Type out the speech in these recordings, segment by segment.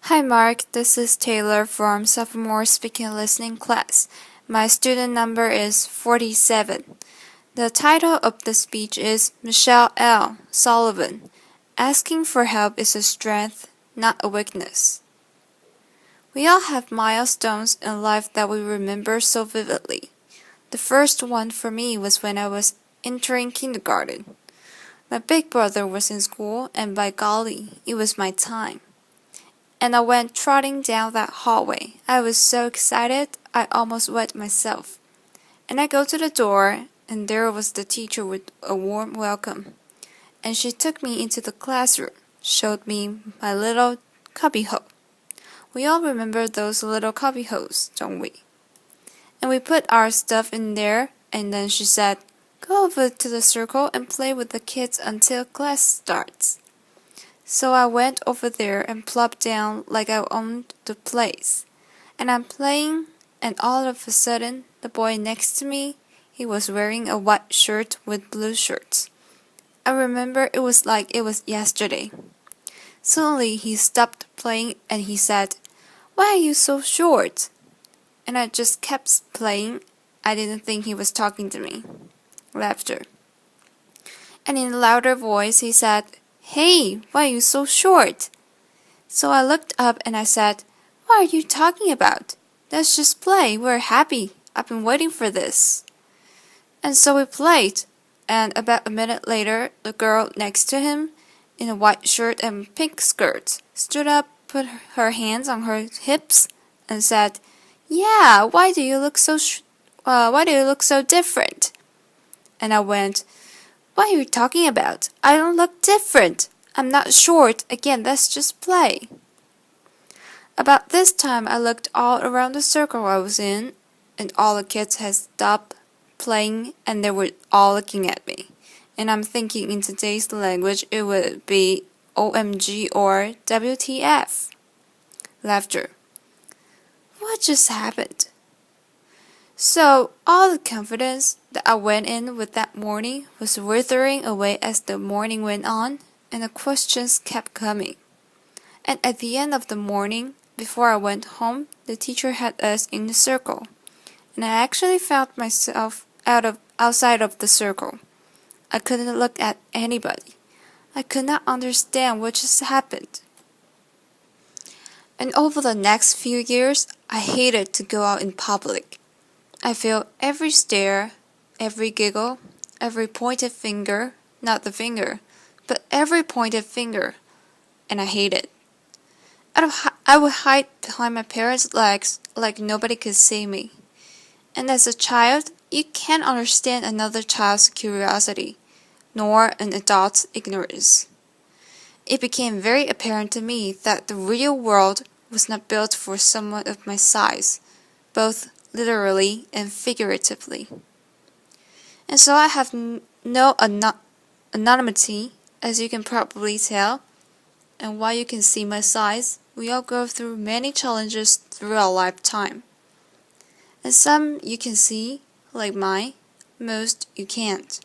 Hi Mark, this is Taylor from Sophomore Speaking and Listening class. My student number is 47. The title of the speech is Michelle L. Sullivan. Asking for help is a strength, not a weakness. We all have milestones in life that we remember so vividly. The first one for me was when I was entering kindergarten. My big brother was in school, and by golly, it was my time. And I went trotting down that hallway. I was so excited, I almost wet myself. And I go to the door, and there was the teacher with a warm welcome. And she took me into the classroom, showed me my little cubbyhole. We all remember those little cubbyholes, don't we? And we put our stuff in there, and then she said, "Go over to the circle and play with the kids until class starts." So I went over there and plopped down like I owned the place. And I'm playing, and all of a sudden, the boy next to me, he was wearing a white shirt with blue shorts. I remember it was like it was yesterday. Suddenly he stopped playing and he said, "Why are you so short?" And I just kept playing. I didn't think he was talking to me. Laughter. And in a louder voice he said, "Hey, why are you so short?" So I looked up and I said, "What are you talking about? Let's just play. We're happy. I've been waiting for this." And so we played. And about a minute later, the girl next to him, in a white shirt and pink skirt, stood up, put her hands on her hips, and said, "Yeah, why do you look so different?" And I went, "What are you talking about? I don't look different. I'm not short. Again, let's just play." About this time, I looked all around the circle I was in, and all the kids had stopped playing, and they were all looking at me. And I'm thinking in today's language, it would be OMG or WTF. Laughter. What just happened? So, all the confidence that I went in with that morning was withering away as the morning went on, and the questions kept coming. And at the end of the morning, before I went home, the teacher had us in the circle, and I actually found myself outside of the circle. I couldn't look at anybody. I could not understand what just happened. And over the next few years, I hated to go out in public. I felt every stare, every giggle, every pointed finger, not the finger, but every pointed finger, and I hated it. I would hide behind my parents' legs like nobody could see me. And as a child, you can't understand another child's curiosity, nor an adult's ignorance. It became very apparent to me that the real world was not built for someone of my size, both literally and figuratively. And so I have no anonymity, as you can probably tell. And while you can see my size, we all go through many challenges through our lifetime. And some you can see, like mine, most you can't.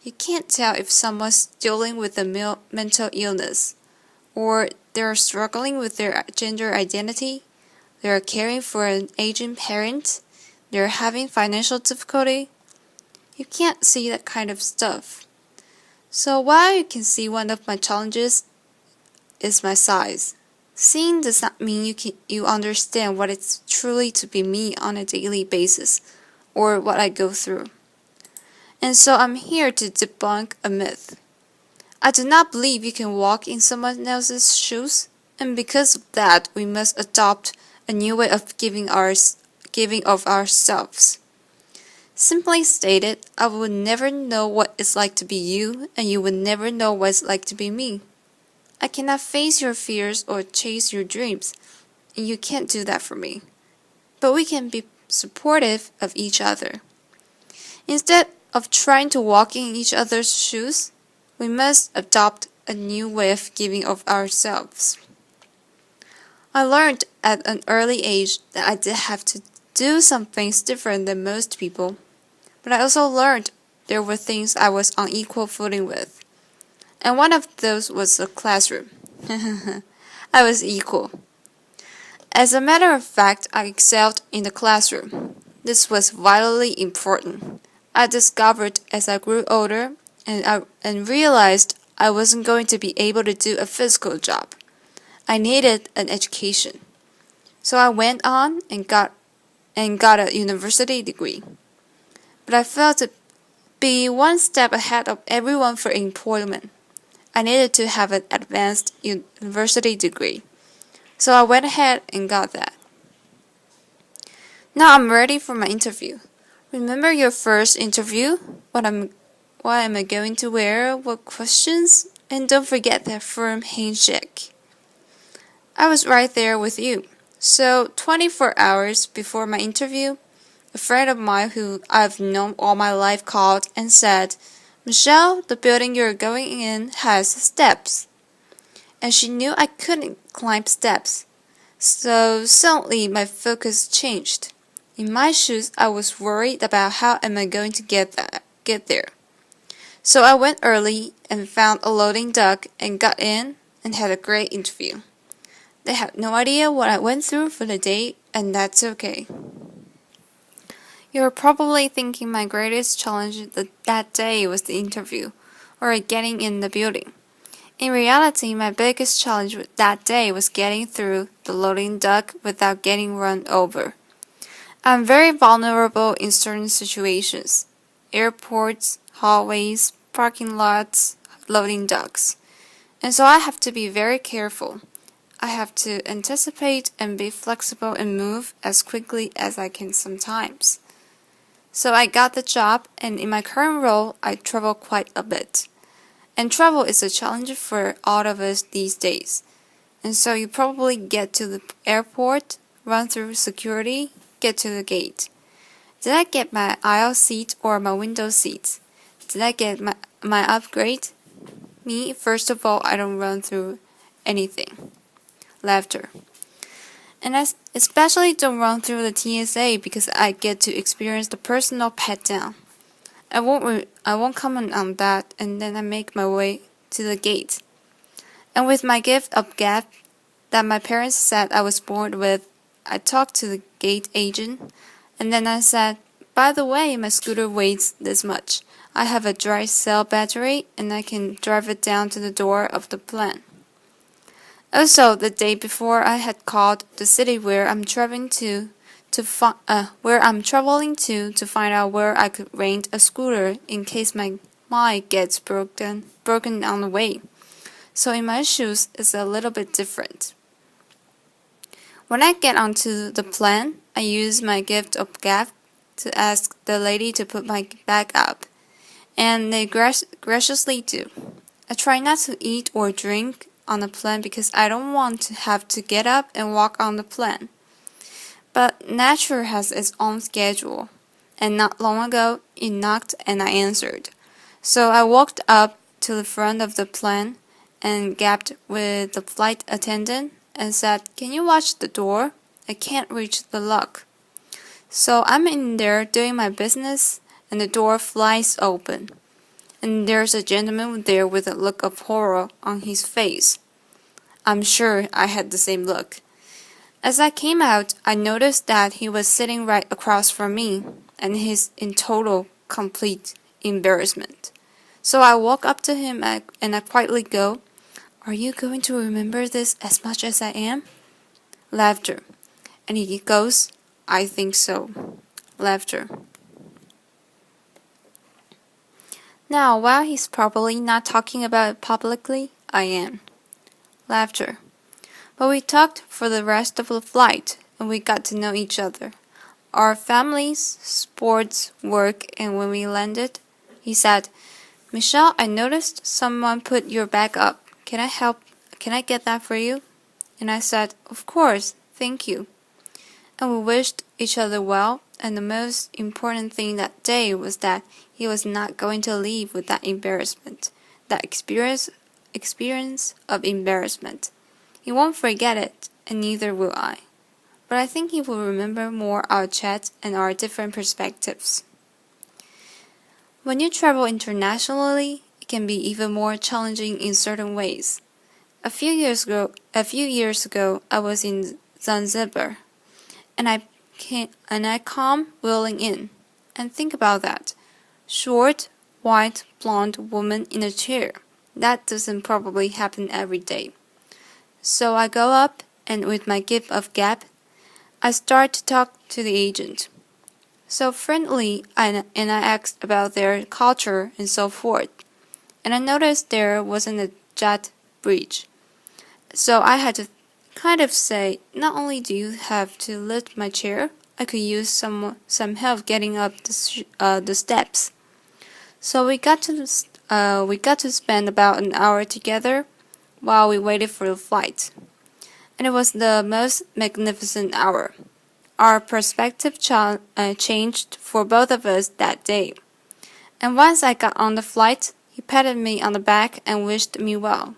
You can't tell if someone's dealing with a mental illness, or they're struggling with their gender identity, they're caring for an aging parent, they're having financial difficulty. You can't see that kind of stuff. So while you can see one of my challenges is my size, seeing does not mean you understand what it's truly to be me on a daily basis, or what I go through. And so I'm here to debunk a myth. I do not believe you can walk in someone else's shoes, and because of that, we must adopt a new way of giving of ourselves. Simply stated, I would never know what it's like to be you, and you would never know what it's like to be me. I cannot face your fears or chase your dreams, and you can't do that for me. But we can be supportive of each other. Instead of trying to walk in each other's shoes, we must adopt a new way of giving of ourselves. I learned at an early age that I did have to do some things different than most people, but I also learned there were things I was on equal footing with. And one of those was the classroom. I was equal. As a matter of fact, I excelled in the classroom. This was vitally important. I discovered as I grew older and realized I wasn't going to be able to do a physical job. I needed an education. So I went on and got a university degree. But I felt to be one step ahead of everyone for employment. I needed to have an advanced university degree. So I went ahead and got that. Now I'm ready for my interview. Remember your first interview? What am I going to wear? What questions? And don't forget that firm handshake. I was right there with you. So 24 hours before my interview, a friend of mine who I've known all my life called and said, "Michelle, the building you're going in has steps." And she knew I couldn't climb steps. So suddenly my focus changed. In my shoes, I was worried about how am I going to get there. So I went early and found a loading dock and got in and had a great interview. They had no idea what I went through for the day, and that's okay. You're probably thinking my greatest challenge that day was the interview, or getting in the building. In reality, my biggest challenge that day was getting through the loading dock without getting run over. I'm very vulnerable in certain situations: airports, hallways, parking lots, loading docks. And so I have to be very careful. I have to anticipate and be flexible and move as quickly as I can sometimes. So I got the job, and in my current role, I travel quite a bit. And travel is a challenge for all of us these days. And so you probably get to the airport, run through security, get to the gate. Did I get my aisle seat or my window seat? Did I get my upgrade? Me, first of all, I don't run through anything. Laughter. And I especially don't run through the TSA because I get to experience the personal pat down. I won't comment on that, and then I make my way to the gate. And with my gift of gab that my parents said I was born with, I talked to the gate agent, and then I said, "By the way, my scooter weighs this much. I have a dry cell battery, and I can drive it down to the door of the plane." Also, the day before, I had called the city where I'm traveling to find out where I could rent a scooter in case mine gets broken on the way. So in my shoes, it's a little bit different. When I get onto the plane, I use my gift of gab to ask the lady to put my bag up, and they graciously do. I try not to eat or drink on the plane because I don't want to have to get up and walk on the plane. But nature has its own schedule, and not long ago it knocked and I answered. So I walked up to the front of the plane and gabbed with the flight attendant and said, "Can you watch the door? I can't reach the lock." So I'm in there doing my business, and the door flies open. And there's a gentleman there with a look of horror on his face. I'm sure I had the same look. As I came out, I noticed that he was sitting right across from me, and he's in total, complete embarrassment. So I walk up to him and I quietly go, "Are you going to remember this as much as I am?" Laughter. And he goes, "I think so." Laughter. Now, while he's probably not talking about it publicly, I am. Laughter. But we talked for the rest of the flight, and we got to know each other. Our families, sports, work, and when we landed, he said, "Michelle, I noticed someone put your bag up. Can I help? Can I get that for you?" And I said, "Of course, thank you." And we wished each other well, and the most important thing that day was that he was not going to leave with that embarrassment, that experience of embarrassment. He won't forget it, and neither will I. But I think he will remember more our chat and our different perspectives. When you travel internationally, it can be even more challenging in certain ways. A few years ago, I was in Zanzibar, and I come wheeling in. And think about that. Short, white, blonde woman in a chair. That doesn't probably happen every day. So I go up, and with my gift of gab, I start to talk to the agent. So friendly, and I asked about their culture and so forth. And I noticed there wasn't a jet bridge. So I had to kind of say, not only do you have to lift my chair, I could use some help getting up the steps. So we got to spend about an hour together while we waited for the flight, and it was the most magnificent hour. Our perspective changed for both of us that day. And once I got on the flight, he patted me on the back and wished me well,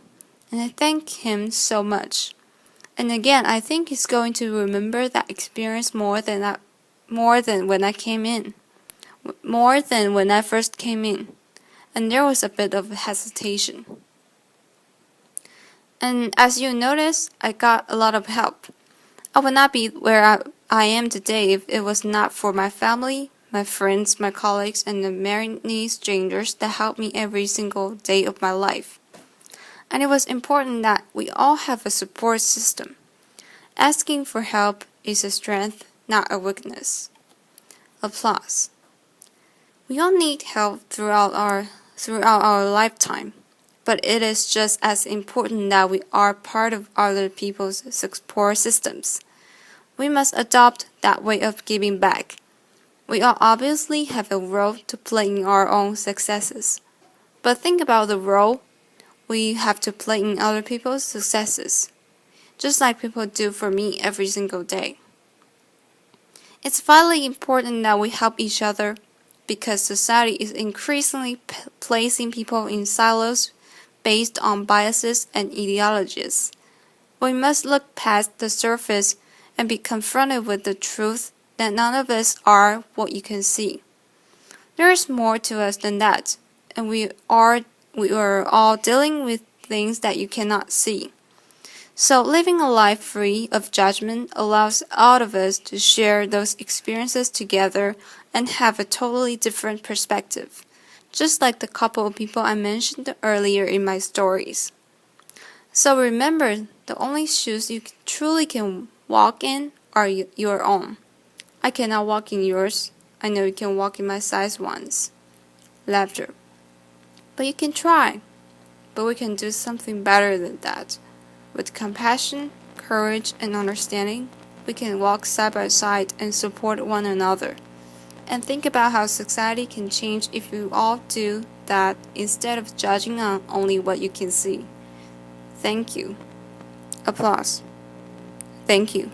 and I thanked him so much. And again, I think he's going to remember that experience more than when I came in, more than when I first came in. And there was a bit of hesitation. And as you notice, I got a lot of help. I would not be where I am today if it was not for my family, my friends, my colleagues, and the many strangers that helped me every single day of my life. And it was important that we all have a support system. Asking for help is a strength, not a weakness. Applause. We all need help throughout our lifetime, but it is just as important that we are part of other people's support systems. We must adopt that way of giving back. We all obviously have a role to play in our own successes. But think about the role we have to play in other people's successes, just like people do for me every single day. It's vitally important that we help each other because society is increasingly placing people in silos based on biases and ideologies. We must look past the surface and be confronted with the truth that none of us are what you can see. There is more to us than that, and we are all dealing with things that you cannot see. So living a life free of judgment allows all of us to share those experiences together and have a totally different perspective, just like the couple of people I mentioned earlier in my stories. So remember, the only shoes you truly can walk in are your own. I cannot walk in yours. I know you can walk in my size ones. Laughter. But you can try. But we can do something better than that. With compassion, courage, and understanding, we can walk side by side and support one another. And think about how society can change if we all do that instead of judging on only what you can see. Thank you. Applause. Thank you.